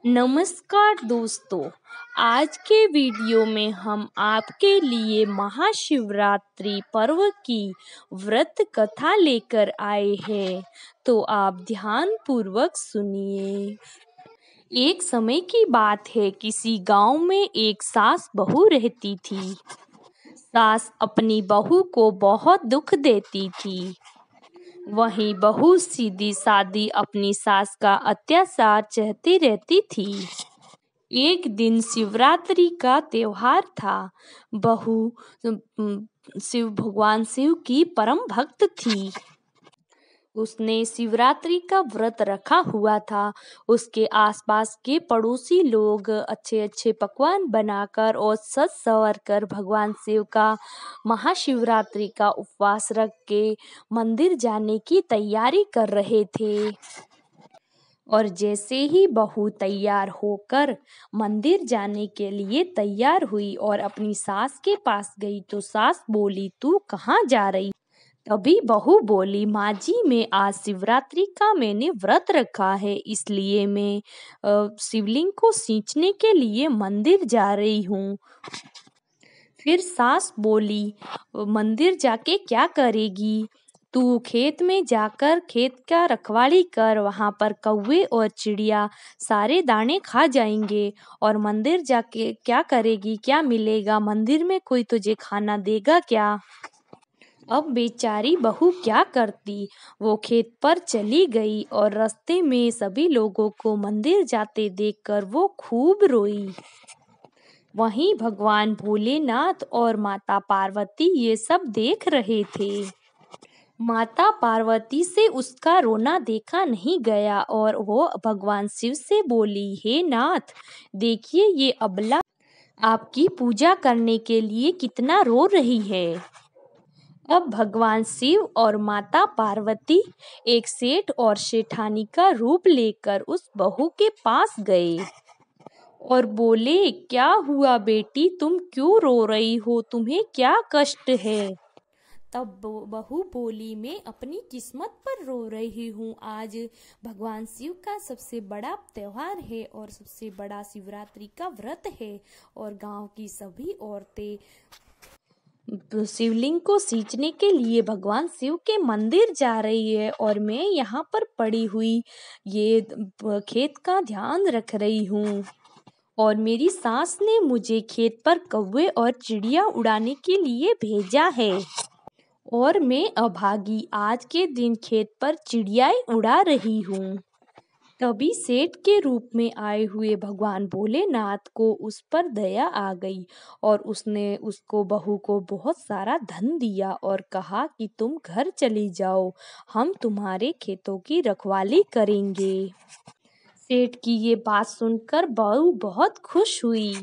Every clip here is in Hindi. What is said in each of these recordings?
नमस्कार दोस्तों। आज के वीडियो में हम आपके लिए महाशिवरात्रि पर्व की व्रत कथा लेकर आए हैं, तो आप ध्यान पूर्वक सुनिए। एक समय की बात है, किसी गांव में एक सास बहू रहती थी। सास अपनी बहू को बहुत दुख देती थी। वहीं बहू सीधी सादी अपनी सास का अत्याचार सहती रहती थी। एक दिन शिवरात्रि का त्योहार था। बहू भगवान शिव की परम भक्त थी। उसने शिवरात्रि का व्रत रखा हुआ था। उसके आसपास के पड़ोसी लोग अच्छे अच्छे पकवान बनाकर और सज संवर कर भगवान शिव का महाशिवरात्रि का उपवास रख के मंदिर जाने की तैयारी कर रहे थे। और जैसे ही बहू तैयार होकर मंदिर जाने के लिए तैयार हुई और अपनी सास के पास गई, तो सास बोली, तू कहाँ जा रही? तभी बहू बोली, माँ जी, मैं आज शिवरात्रि का मैंने व्रत रखा है, इसलिए मैं शिवलिंग को सींचने के लिए मंदिर जा रही हूँ। फिर सास बोली, मंदिर जाके क्या करेगी? तू खेत में जाकर खेत का रखवाली कर, वहां पर कौवे और चिड़िया सारे दाने खा जाएंगे। और मंदिर जाके क्या करेगी? क्या मिलेगा मंदिर में? कोई तुझे खाना देगा क्या? अब बेचारी बहू क्या करती? वो खेत पर चली गई और रास्ते में सभी लोगों को मंदिर जाते देखकर वो खूब रोई। वहीं भगवान भोलेनाथ और माता पार्वती ये सब देख रहे थे। माता पार्वती से उसका रोना देखा नहीं गया और वो भगवान शिव से बोली, हे नाथ, देखिए ये अबला आपकी पूजा करने के लिए कितना रो रही है। अब भगवान शिव और माता पार्वती एक सेठ और सेठानी का रूप लेकर उस बहू के पास गए और बोले, क्या हुआ बेटी, तुम क्यों रो रही हो? तुम्हें क्या कष्ट है? तब बहू बोली, मैं अपनी किस्मत पर रो रही हूँ। आज भगवान शिव का सबसे बड़ा त्योहार है और सबसे बड़ा शिवरात्रि का व्रत है और गांव की सभी औरतें शिवलिंग को सींचने के लिए भगवान शिव के मंदिर जा रही है और मैं यहाँ पर पड़ी हुई ये खेत का ध्यान रख रही हूँ। और मेरी सास ने मुझे खेत पर कौवे और चिड़िया उड़ाने के लिए भेजा है और मैं अभागी आज के दिन खेत पर चिड़ियाएं उड़ा रही हूँ। तभी सेठ के रूप में आए हुए भगवान भोलेनाथ को उस पर दया आ गई और उसने उसको बहू को बहुत सारा धन दिया और कहा कि तुम घर चली जाओ, हम तुम्हारे खेतों की रखवाली करेंगे। सेठ की ये बात सुनकर बहू बहुत खुश हुई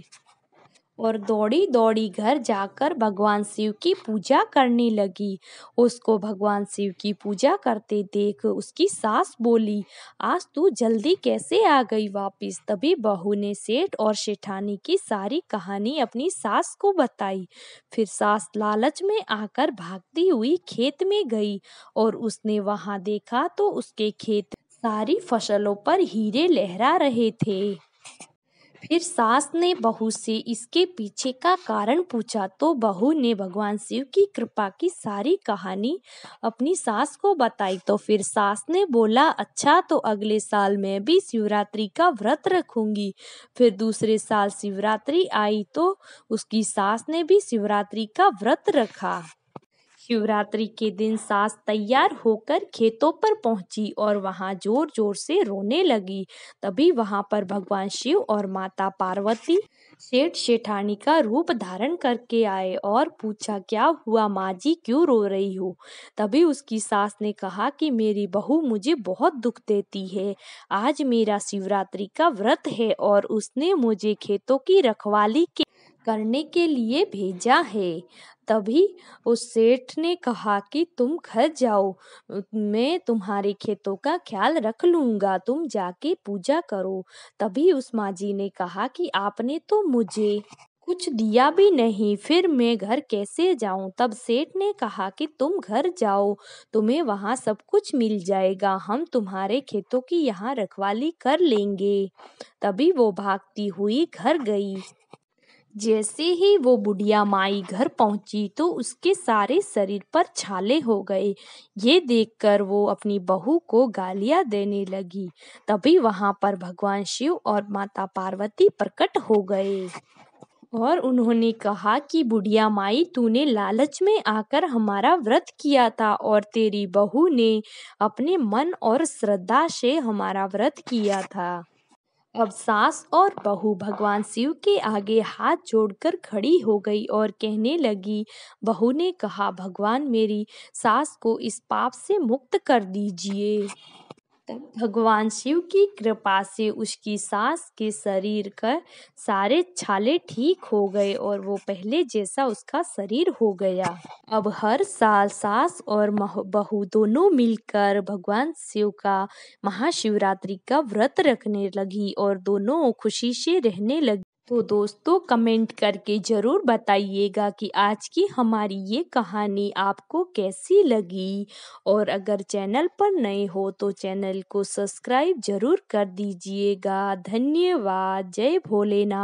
और दौड़ी दौड़ी घर जाकर भगवान शिव की पूजा करने लगी। उसको भगवान शिव की पूजा करते देख उसकी सास बोली, आज तू जल्दी कैसे आ गई वापिस? तभी बहू ने सेठ और सेठानी की सारी कहानी अपनी सास को बताई। फिर सास लालच में आकर भागती हुई खेत में गई और उसने वहां देखा तो उसके खेत सारी फसलों पर हीरे लहरा रहे थे। फिर सास ने बहू से इसके पीछे का कारण पूछा तो बहू ने भगवान शिव की कृपा की सारी कहानी अपनी सास को बताई। तो फिर सास ने बोला, अच्छा, तो अगले साल मैं भी शिवरात्रि का व्रत रखूंगी। फिर दूसरे साल शिवरात्रि आई तो उसकी सास ने भी शिवरात्रि का व्रत रखा। शिवरात्रि के दिन सास तैयार होकर खेतों पर पहुंची और वहां जोर जोर से रोने लगी। तभी वहां पर भगवान शिव और माता पार्वती सेठ सेठानी का रूप धारण करके आए और पूछा, क्या हुआ माँ जी, क्यों रो रही हो? तभी उसकी सास ने कहा कि मेरी बहू मुझे बहुत दुख देती है। आज मेरा शिवरात्रि का व्रत है और उसने मुझे खेतों की रखवाली करने के लिए भेजा है। तभी उस सेठ ने कहा कि तुम घर जाओ, मैं तुम्हारे खेतों का ख्याल रख लूंगा, तुम जाके पूजा करो। तभी उस माँ जी ने कहा कि आपने तो मुझे कुछ दिया भी नहीं, फिर मैं घर कैसे जाऊं? तब सेठ ने कहा कि तुम घर जाओ, तुम्हें वहां सब कुछ मिल जाएगा, हम तुम्हारे खेतों की यहाँ रखवाली कर लेंगे। तभी वो भागती हुई घर गई। जैसे ही वो बुढ़िया माई घर पहुंची तो उसके सारे शरीर पर छाले हो गए। ये देखकर वो अपनी बहू को गालियां देने लगी। तभी वहां पर भगवान शिव और माता पार्वती प्रकट हो गए और उन्होंने कहा कि बुढ़िया माई, तूने लालच में आकर हमारा व्रत किया था और तेरी बहू ने अपने मन और श्रद्धा से हमारा व्रत किया था। अब सास और बहू भगवान शिव के आगे हाथ जोड़कर खड़ी हो गई और कहने लगी। बहू ने कहा, भगवान मेरी सास को इस पाप से मुक्त कर दीजिए। तब भगवान शिव की कृपा से उसकी सास के शरीर का सारे छाले ठीक हो गए और वो पहले जैसा उसका शरीर हो गया। अब हर साल सास और बहू दोनों मिलकर भगवान शिव का महाशिवरात्रि का व्रत रखने लगी और दोनों खुशी से रहने लगी। तो दोस्तों, कमेंट करके ज़रूर बताइएगा कि आज की हमारी ये कहानी आपको कैसी लगी, और अगर चैनल पर नए हो तो चैनल को सब्सक्राइब ज़रूर कर दीजिएगा। धन्यवाद। जय भोलेनाथ।